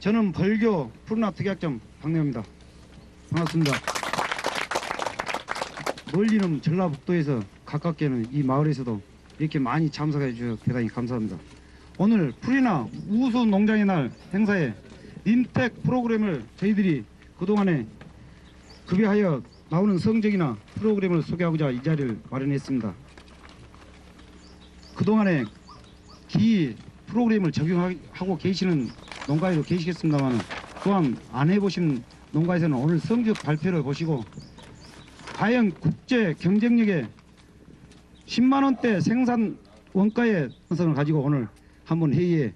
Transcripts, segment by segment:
저는 벌교 푸르나 특약점 박내호입니다. 반갑습니다. 멀리는 전라북도에서 가깝게는 이 마을에서도 이렇게 많이 참석해 주셔서 대단히 감사합니다. 오늘 푸르나 우수 농장의 날 행사에 림텍 프로그램을 저희들이 그동안에 급여하여 나오는 성적이나 프로그램을 소개하고자 이 자리를 마련했습니다. 그동안에 기 프로그램을 적용하고 계시는 농가에도 계시겠습니다만 또한 안 해보신 농가에서는 오늘 성적 발표를 보시고 과연 국제 경쟁력에 10만원대 생산 원가의 선을 가지고 오늘 한번 회의에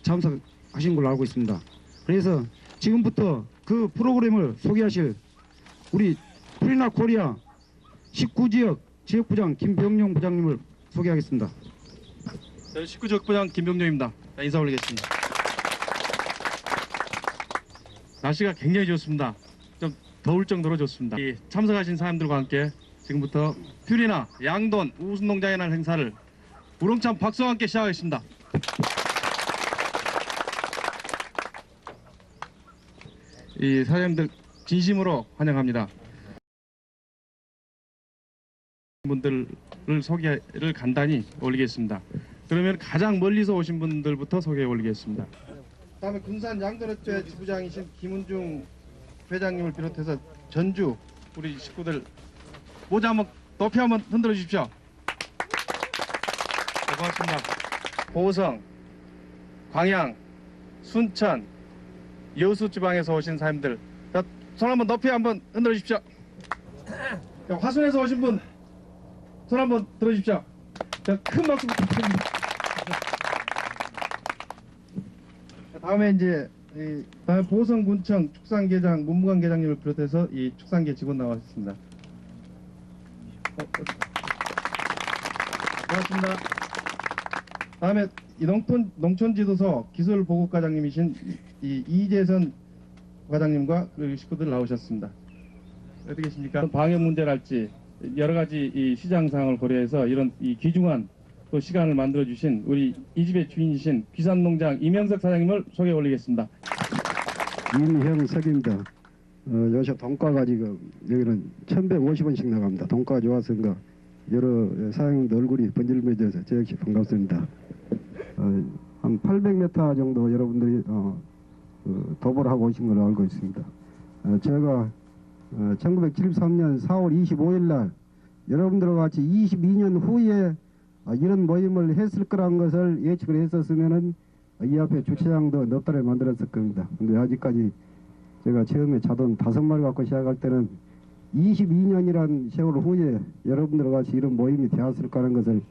참석하신 걸로 알고 있습니다. 그래서 지금부터 그 프로그램을 소개하실 우리 푸르나 코리아 19지역 지역부장 김병용 부장님을 소개하겠습니다. 19지역 부장 김병용입니다. 인사 올리겠습니다. 날씨가 굉장히 좋습니다. 좀 더울 정도로 좋습니다. 이 참석하신 사람들과 함께 지금부터 푸르나 양돈 우수농장의 날 행사를 우렁찬 박수와 함께 시작하겠습니다. 이 사장님들 진심으로 환영합니다. 분들을 소개를 간단히 올리겠습니다. 그러면 가장 멀리서 오신 분들부터 소개해 올리겠습니다. 다음에 군산 양도로회 지부장이신 김은중 회장님을 비롯해서 전주 우리 식구들 모자 한번 높이 한번 흔들어 주십시오. 네, 고맙습니다. 보성, 광양, 순천, 여수 지방에서 오신 사람들, 손 한번 높이 한번 흔들어 주십시오. 화순에서 오신 분 손 한번 들어주십시오. 큰 박수 부탁드립니다. 다음에 이제 다음에 보성군청 축산계장 문무관 계장님을 비롯해서 이 축산계 직원 나왔습니다. 고맙습니다. 다음에 이 농촌지도서 기술보급과장님이신 이 이재선 과장님과 그리고 식구들 나오셨습니다. 어떻게 계십니까? 방역 문제랄지 여러 가지 이 시장 상황을 고려해서 이런 이 귀중한 또 시간을 만들어 주신 우리 이 집의 주인이신 귀산농장 이명석 사장님을 소개해 올리겠습니다. 임형석입니다. 요새 동가가 지금 여기는 1,150원씩 나갑니다. 동가 좋아서인가 여러 사장님들 얼굴이 번질머져서 저 역시 반갑습니다. 한 800m 정도 여러분들이 도보를 하고 오신 걸로 알고 있습니다. 제가 1973년 4월 25일 날 여러분들과 같이 22년 후에 이런 모임을 했을 거란 것을 예측을 했었으면은 이 앞에 주차장도 넉 달에 만들었을 겁니다. 근데 아직까지 제가 처음에 자돈 5마리 갖고 시작할 때는 22년이란 세월 후에 여러분들과 같이 이런 모임이 되었을 거라는 것을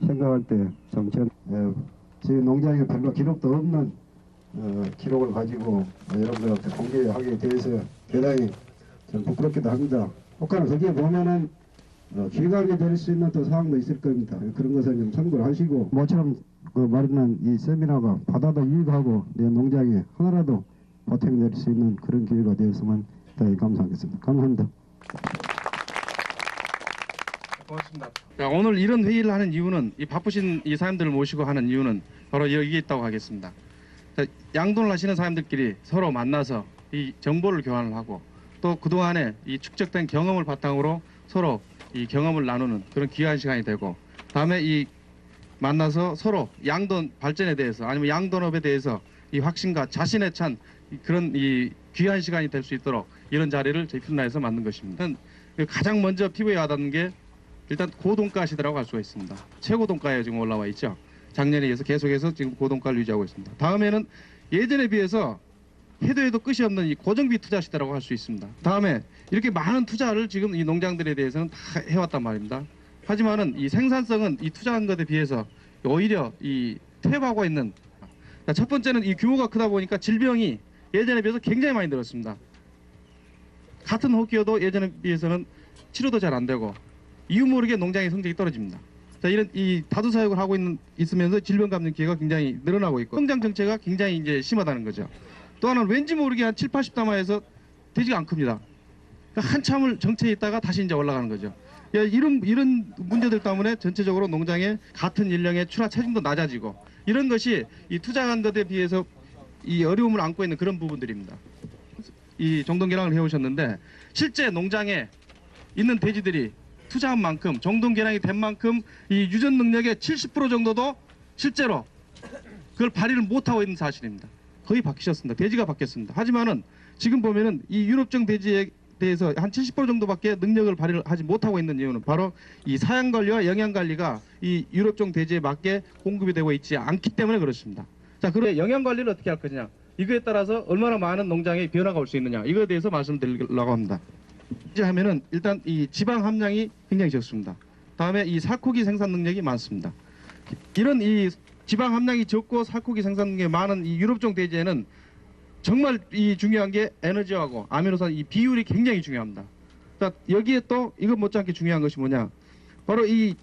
생각할 때 참 제 농장에 별로 기록도 없는 기록을 가지고 여러분들한테 공개하게 돼서 대단히 좀 부끄럽기도 합니다. 혹은 거기에 보면은 기각이 될 수 있는 또 사항도 있을 겁니다. 그런 것을 좀 참고를 하시고 모처럼 마련한 이 세미나가 받아도 유익하고 내 농장에 하나라도 보탬이 될 수 있는 그런 기회가 되었으면 대단히 감사하겠습니다. 감사합니다. 고맙습니다. 자, 오늘 이런 회의를 하는 이유는 이 바쁘신 이 사람들을 모시고 하는 이유는 바로 여기에 있다고 하겠습니다. 자, 양돈을 하시는 사람들끼리 서로 만나서 이 정보를 교환을 하고 또 그동안에 이 축적된 경험을 바탕으로 서로 이 경험을 나누는 그런 귀한 시간이 되고 다음에 이 만나서 서로 양돈 발전에 대해서 아니면 양돈업에 대해서 이 확신과 자신에 찬 그런 이 귀한 시간이 될 수 있도록 이런 자리를 저희 푸르나에서 만든 것입니다. 가장 먼저 피부에 와닿는 게 일단 고동가 시대라고 할 수가 있습니다. 최고 동가에 지금 올라와 있죠. 작년에 이어서 계속해서 지금 고동가를 유지하고 있습니다. 다음에는 예전에 비해서 해도 끝이 없는 이 고정비 투자 시대라고 할 수 있습니다. 다음에 이렇게 많은 투자를 지금 이 농장들에 대해서는 다 해왔단 말입니다. 하지만은 이 생산성은 이 투자한 것에 비해서 오히려 이 퇴보하고 있는. 첫 번째는 이 규모가 크다 보니까 질병이 예전에 비해서 굉장히 많이 늘었습니다. 같은 혹기여도 예전에 비해서는 치료도 잘 안 되고 이유 모르게 농장의 성적이 떨어집니다. 자, 이런 이 다두 사육을 하고 있으면서 질병 감염 기회가 굉장히 늘어나고 있고 성장 정체가 굉장히 이제 심하다는 거죠. 또 하나는 왠지 모르게 한 7, 80담화에서 되지가 않습니다. 그러니까 한참을 정체에 있다가 다시 이제 올라가는 거죠. 이런 문제들 때문에 전체적으로 농장의 같은 일량의 출하 체중도 낮아지고 이런 것이 이 투자한 것에 비해서 이 어려움을 안고 있는 그런 부분들입니다. 이 정동개량을 해오셨는데 실제 농장에 있는 돼지들이 투자한 만큼 정동개량이 된 만큼 이 유전 능력의 70% 정도도 실제로 그걸 발휘를 못하고 있는 사실입니다. 거의 바뀌셨습니다. 돼지가 바뀌었습니다. 하지만은 지금 보면은 이 유럽종 돼지에 대해서 한 70% 정도밖에 능력을 발휘를 하지 못하고 있는 이유는 바로 이 사양 관리와 영양 관리가 이 유럽종 돼지에 맞게 공급이 되고 있지 않기 때문에 그렇습니다. 자, 그럼 영양 관리를 어떻게 할 거냐? 이거에 따라서 얼마나 많은 농장에 변화가 올 수 있느냐? 이거에 대해서 말씀드리려고 합니다. 이제 하면은 일단 이 지방 함량이 굉장히 적습니다. 다음에 이 살코기 생산 능력이 많습니다. 이런 이 지방 함량이 적고 살코기 생산 능력이 많은 이 유럽종 돼지에는 정말 이 중요한 게 에너지하고 아미노산 이 비율이 굉장히 중요합니다. 자, 여기에 또 이것 못지않게 중요한 것이 뭐냐? 바로 이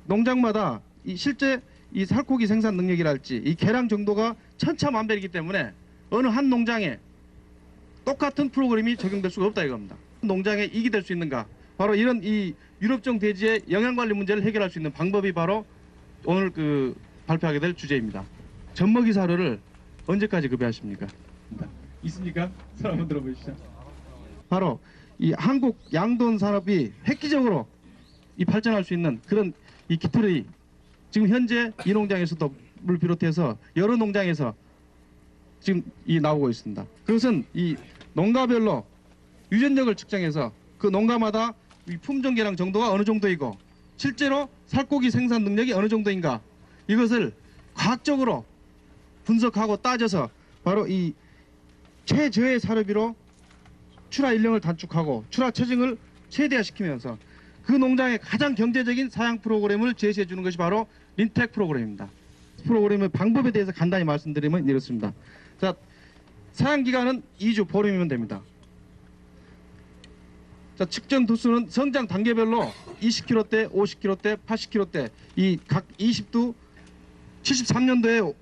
농장마다 이 실제 이 살코기 생산 능력이랄지 이 개량 정도가 천차만별이기 때문에 어느 한 농장에 똑같은 프로그램이 적용될 수가 없다 이겁니다. 농장에 이익이 될 수 있는가? 바로 이런 이 유럽종 돼지의 영양 관리 문제를 해결할 수 있는 방법이 바로 오늘 발표하게 될 주제입니다. 젖먹이 사료를 언제까지 급여하십니까? 있습니까? 손 한번 들어보시죠. 바로 이 한국 양돈 산업이 획기적으로 이 발전할 수 있는 그런 이 기틀이 지금 현재 이 농장에서도 를 비롯해서 여러 농장에서 지금 이 나오고 있습니다. 그것은 이 농가별로 유전력을 측정해서 그 농가마다 이 품종 개량 정도가 어느 정도이고 실제로 살코기 생산 능력이 어느 정도인가 이것을 과학적으로 분석하고 따져서 바로 이 최저의 사료비로 출하 일령을 단축하고 출하 체증을 최대화시키면서 그 농장의 가장 경제적인 사양 프로그램을 제시해 주는 것이 바로 린텍 프로그램입니다. 프로그램의 방법에 대해서 간단히 말씀드리면 이렇습니다. 자, 사양 기간은 2주 보름이면 됩니다. 자, 측정 도수는 성장 단계별로 20kg대, 50kg대, 80kg대 이 각 20두 73년도에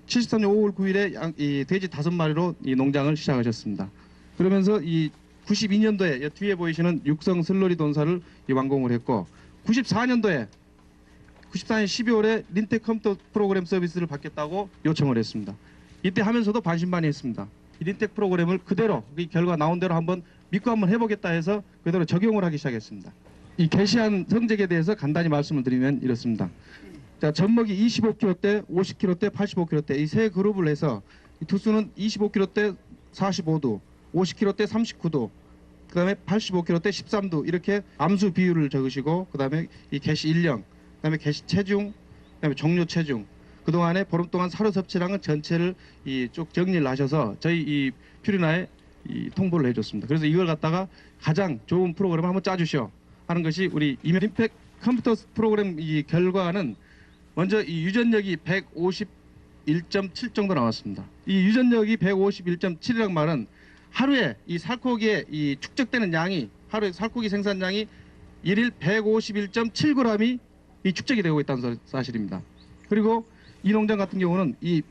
73년 5월 9일에 이 돼지 5마리로 이 농장을 시작하셨습니다. 그러면서 이 92년도에 뒤에 보이시는 육성 슬러리 돈사를 완공을 했고 94년 12월에 린텍 컴퓨터 프로그램 서비스를 받겠다고 요청을 했습니다. 이때 하면서도 반신반의했습니다. 이 린텍 프로그램을 그대로 이 결과 나온 대로 한번 믿고 한번 해보겠다 해서 그대로 적용을 하기 시작했습니다. 이 게시한 성적에 대해서 간단히 말씀을 드리면 이렇습니다. 자, 젖먹이 25kg대, 50kg대, 85kg대 이 세 그룹을 해서 이 투수는 25kg대 45도, 50kg대 39도, 그 다음에 85kg대 13도 이렇게 암수 비율을 적으시고 그 다음에 이 게시 일령, 그 다음에 게시 체중, 그 다음에 종료 체중 그동안에 보름 동안 사료 섭취량은 전체를 이 쭉 정리를 하셔서 저희 이 퓨리나에 이 통보를 해줬습니다. 그래서 이걸 갖다가 가장 좋은 프로그램을 한번 짜주시오 하는 것이 우리 린텍 컴퓨터 프로그램 이 결과는 먼저 이 유전력이 151.7 정도 나왔습니다. 이 유전력이 151.7이란 말은 하루에 이 살코기에 이 축적되는 양이 하루에 살코기 생산량이 일일 151.7g이 이 축적이 되고 있다는 사실입니다. 그리고 이 농장 같은 경우는 이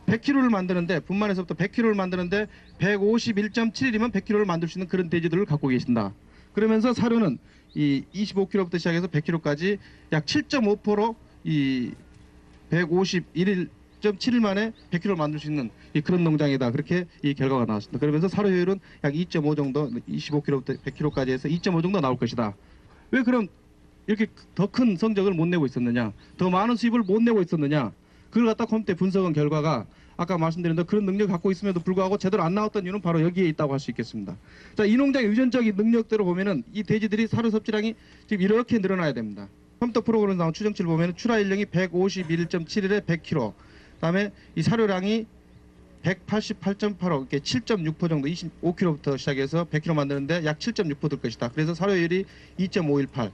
100kg를 만드는데 분만에서부터 100kg를 만드는데 151.7이면 100kg를 만들 수 있는 그런 돼지들을 갖고 계신다. 그러면서 사료는 이 25kg부터 시작해서 100kg까지 약 7.5%로 이 151.7일 만에 100kg를 만들 수 있는 이 그런 농장이다. 그렇게 이 결과가 나왔습니다. 그러면서 사료 효율은 약 2.5 정도 25kg부터 100kg까지 해서 2.5 정도 나올 것이다. 왜 그럼 이렇게 더 큰 성적을 못 내고 있었느냐? 더 많은 수입을 못 내고 있었느냐? 그걸 갖다 컴퓨터에 분석한 결과가 아까 말씀드린 대로 그런 능력을 갖고 있음에도 불구하고 제대로 안 나왔던 이유는 바로 여기에 있다고 할 수 있겠습니다. 자, 이 농장의 유전적인 능력대로 보면은 이 돼지들이 사료 섭취량이 지금 이렇게 늘어나야 됩니다. 컴퓨터 프로그램에서 나온 추정치를 보면 출하 일령이 151.7일에 100kg, 그다음에 이 사료량이 188.85, 이렇게 7.6% 정도, 25kg부터 시작해서 100kg 만드는데 약 7.6% 될 것이다. 그래서 사료율이 2.518.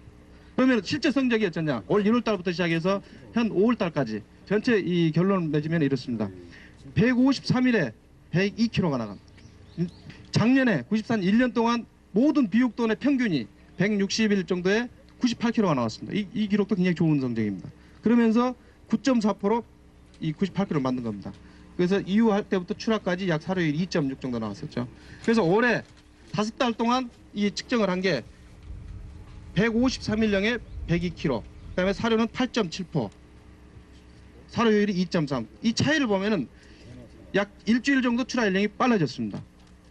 그러면 실제 성적이 어쩌냐? 올 1월 달부터 시작해서 현 5월 달까지 전체 이 결론을 맺으면 이렇습니다. 153일에 102kg가 나갑니다. 작년에 94년 1년 동안 모든 비육돈의 평균이 160일 정도에 98kg가 나왔습니다. 이 기록도 굉장히 좋은 성적입니다. 그러면서 9.4% 이 98kg를 만든 겁니다. 그래서 이후할 때부터 출하까지 약 사료율 2.6 정도 나왔었죠. 그래서 올해 5달 동안 이 측정을 한 게 153일령에 102kg, 그다음에 사료는 8.7%, 사료율이 2.3. 이 차이를 보면은 약 일주일 정도 출하 연령이 빨라졌습니다.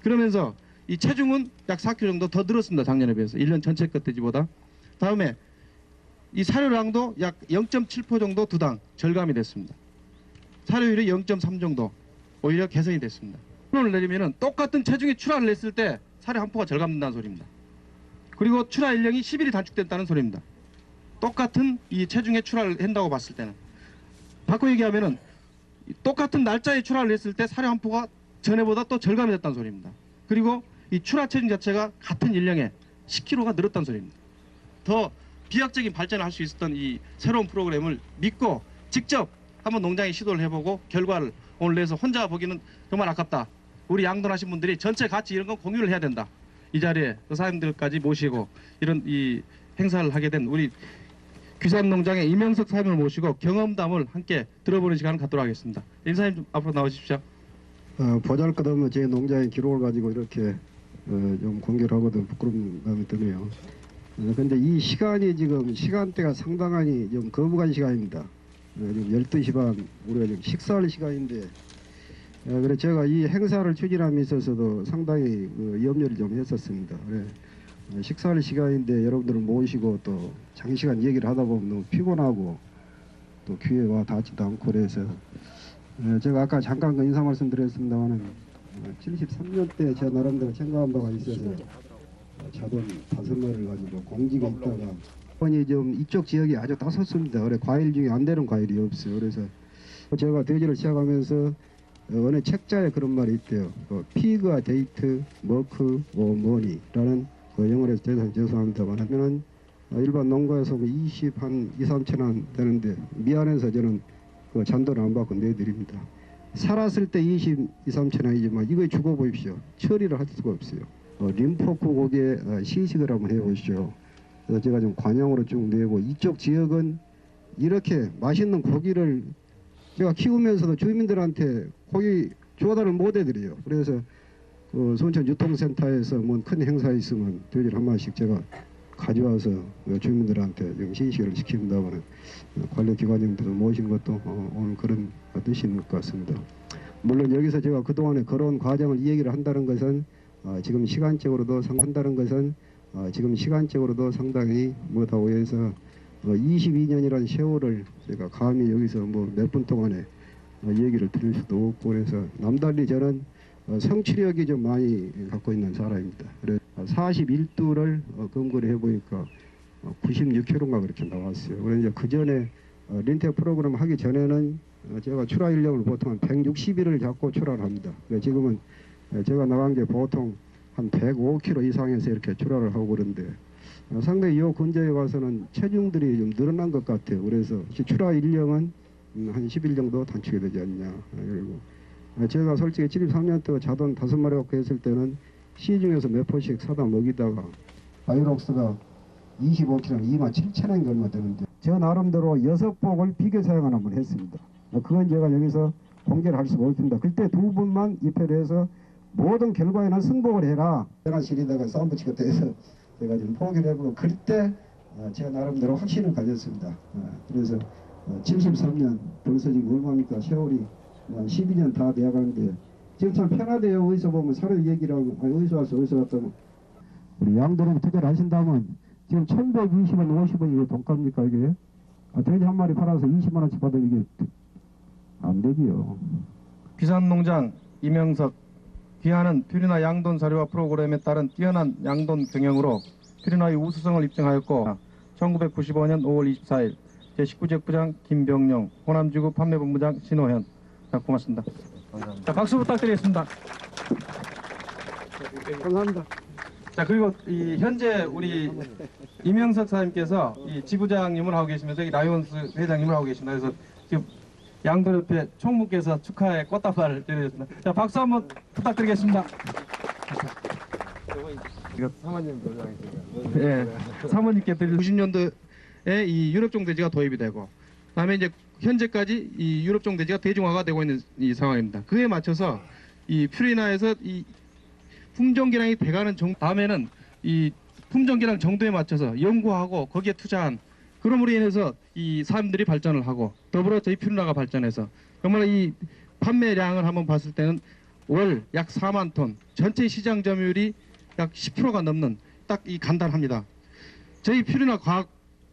그러면서 이 체중은 약 4kg 정도 더 늘었습니다. 작년에 비해서 1년 전체 껏돼지보다. 다음에 이 사료량도 약 0.7% 정도 두당 절감이 됐습니다. 사료율이 0.3 정도 오히려 개선이 됐습니다. 결론을 내리면은 똑같은 체중의 출하를 냈을 때 사료 한 포가 절감된다는 소리입니다. 그리고 출하 연령이 10일이 단축됐다는 소리입니다. 똑같은 이 체중의 출하를 한다고 봤을 때는. 바꿔 얘기하면은 똑같은 날짜에 출하를 했을 때 사료 한 포가 전에보다 또 절감이 됐다는 소리입니다. 그리고 이 출하 체중 자체가 같은 연령에 10kg가 늘었다는 소리입니다. 더 비약적인 발전을 할 수 있었던 이 새로운 프로그램을 믿고 직접 한번 농장에 시도를 해보고 결과를 오늘 내서 혼자 보기는 정말 아깝다. 우리 양돈하신 분들이 전체 같이 이런 건 공유를 해야 된다. 이 자리에 그 사장님들까지 모시고 이런 이 행사를 하게 된 우리 귀산농장의 이명석 사장님을 모시고 경험담을 함께 들어보는 시간을 갖도록 하겠습니다. 인사님 좀 앞으로 나오십시오. 보잘것없는 제 농장의 기록을 가지고 이렇게 좀 공개를 하거든 부끄러운 마음이 드네요. 근데 이 시간이 지금 시간대가 상당히 좀 거부간 시간입니다. 지금 12시 반 우리가 지금 식사할 시간인데 그래 제가 이 행사를 추진함에 있어서도 상당히 염려를 좀 했었습니다. 그래, 식사할 시간인데 여러분들을 모시고 또 장시간 얘기를 하다 보면 너무 피곤하고 또 귀에 와 닿지도 않고 그래서 제가 아까 잠깐 그 인사 말씀드렸습니다만은 73년 때 제 나름대로 생각한 바가 있어서 자돈 5마리를 가지고 공직에 있다가 번이 좀 이쪽 지역이 아주 따숩습니다. 그래 과일 중에 안 되는 과일이 없어요. 그래서 제가 돼지를 시작하면서 어느 책자에 그런 말이 있대요. 피그와 데이트, 머크, 머니라는 영어에서 죄송합니다만 하면은 일반 농가에서 20한 2, 3천 원 되는데 미안해서 저는 그 잔돈을 안 받고 내드립니다. 살았을 때 20, 2, 3천 원이지만 이거 죽어 보십시오. 처리를 할 수가 없어요. 림포크 고기에 시식을 한번 해보시죠. 그래서 제가 좀 관용으로 쭉 내고 이쪽 지역은 이렇게 맛있는 고기를 제가 키우면서도 주민들한테 고기 조달을 못 해드려요. 그래서 그 순천 유통센터에서 뭐 큰 행사 있으면 돼지를 한 마리씩 제가 가져와서 주민들한테 좀 시식을 시킵니다만 관리기관님들 모신 것도 오늘 그런 뜻이 있는 것 같습니다. 물론 여기서 제가 그동안에 걸어온 과정을 이 얘기를 한다는 것은 지금 시간적으로도 상당히 뭐다고 해서 22년이라는 세월을 제가 감히 여기서 뭐 몇 분 동안에 얘기를 드릴 수도 없고 그래서 남달리 저는 성취력이 좀 많이 갖고 있는 사람입니다. 그래서 41두를 검거를 해보니까 96kg가 그렇게 나왔어요. 그래서 그 전에 린텍 프로그램 하기 전에는 제가 출하 인력을 보통 한 160일을 잡고 출하를 합니다. 지금은 제가 나간 게 보통 한 105kg 이상에서 이렇게 출하를 하고 그런데 상당히 이 근처에 와서는 체중들이 좀 늘어난 것 같아요. 그래서 출하 인력은 한 10일 정도 단축이 되지 않냐. 그리고 제가 솔직히 73년 때 자돈 5마리 갖고 했을 때는 시중에서 몇 포씩 사다 먹이다가 바이록스가 25kg 27,000원이 얼마 되는데 저 나름대로 6복을 비교 사용을 한번 했습니다. 그건 제가 여기서 공개를 할 수가 없습니다. 그때 2분만 입회를 해서 모든 결과에는 승복을 해라. 전화실에다가 사운드치가 해서 제가 지금 포기를 해보고 그때 제가 나름대로 확신을 가졌습니다. 그래서 73년 벌써 지금 얼마입니까? 세월이 12년 다 돼가는데 지금 참 편하대요. 어디서 보면 사료 얘기를 하고 어디서 왔어 어디서 왔다 우리 양도로 투자를 하신다면 지금 1120원 50원 이게 돈값입니까 이게? 돼지 한 마리 팔아서 20만원씩 받으면 이게 안 되지요. 귀산농장 이명석 귀하는 퓨리나 양돈 사료화 프로그램에 따른 뛰어난 양돈 경영으로 퓨리나의 우수성을 입증하였고 1995년 5월 24일 제19지역 부장 김병용, 호남지구 판매본부장 신호현. 자, 고맙습니다. 감사합니다. 자, 박수 부탁드리겠습니다. 감사합니다. 자, 그리고 이 현재 우리 이명석 사장님께서 이 지부장님을 하고 계시면서 여기 라이온스 회장님을 하고 계십니다. 그래서 지금 양도협회 총무께서 축하의 꽃다발을 드리겠습니다. 자, 박수 한번 부탁드리겠습니다. 이거 사모님 도장이시죠? 예, 사모님께 드릴 90년도에 이 유럽종 돼지가 도입이 되고, 그다음에 이제 현재까지 이 유럽종 돼지가 대중화가 되고 있는 이 상황입니다. 그에 맞춰서 이 퓨리나에서 이 품종기량이 돼가는 다음에는 이 품종기량 정도에 맞춰서 연구하고 거기에 투자한 그럼으로 인해서 이 사람들이 발전을 하고 더불어 저희 퓨리나가 발전해서 정말 이 판매량을 한번 봤을 때는 월 약 4만 톤, 전체 시장 점유율이 약 10%가 넘는 딱 이 간단합니다. 저희 퓨리나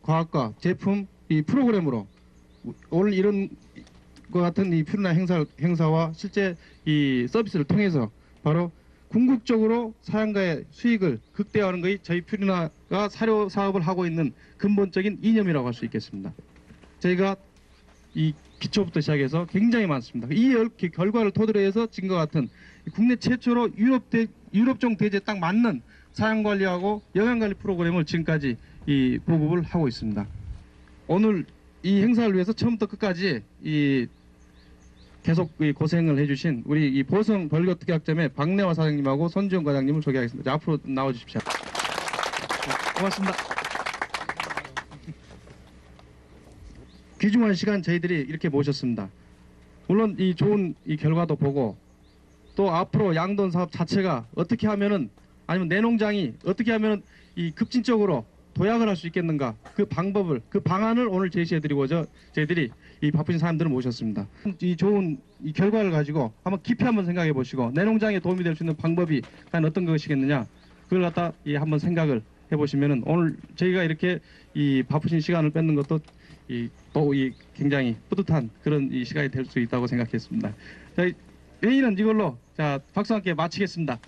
과학과 제품 이 프로그램으로 오늘 이런 것 같은 이 퓨리나 행사와 실제 이 서비스를 통해서 바로 궁극적으로 사양가의 수익을 극대화하는 것이 저희 퓨리나가 사료 사업을 하고 있는 근본적인 이념이라고 할 수 있겠습니다. 저희가 이 기초부터 시작해서 굉장히 많습니다. 이 결과를 토대로 해서 지금과 같은 국내 최초로 유럽종 대지에 딱 맞는 사양관리하고 영양관리 프로그램을 지금까지 이 보급을 하고 있습니다. 오늘 이 행사를 위해서 처음부터 끝까지 이 계속 이 고생을 해주신 우리 이 보성 벌교특약점의 박래화 사장님하고 손지훈 과장님을 소개하겠습니다. 자, 앞으로 나와주십시오. 고맙습니다. 귀중한 시간 저희들이 이렇게 모셨습니다. 물론 이 좋은 이 결과도 보고 또 앞으로 양돈 사업 자체가 어떻게 하면은 아니면 내 농장이 어떻게 하면은 이 급진적으로 도약을 할 수 있겠는가 그 방법을 그 방안을 오늘 제시해드리고자 저희들이 이 바쁘신 사람들을 모셨습니다. 이 좋은 이 결과를 가지고 한번 깊이 한번 생각해 보시고 내 농장에 도움이 될 수 있는 방법이 과연 어떤 것이겠느냐 그걸 갖다 이 한번 생각을 해보시면은 오늘 저희가 이렇게 이 바쁘신 시간을 뺏는 것도 또 굉장히 뿌듯한 그런 이 시간이 될 수 있다고 생각했습니다. 저희 회의는 이걸로 자 박수와 함께 마치겠습니다.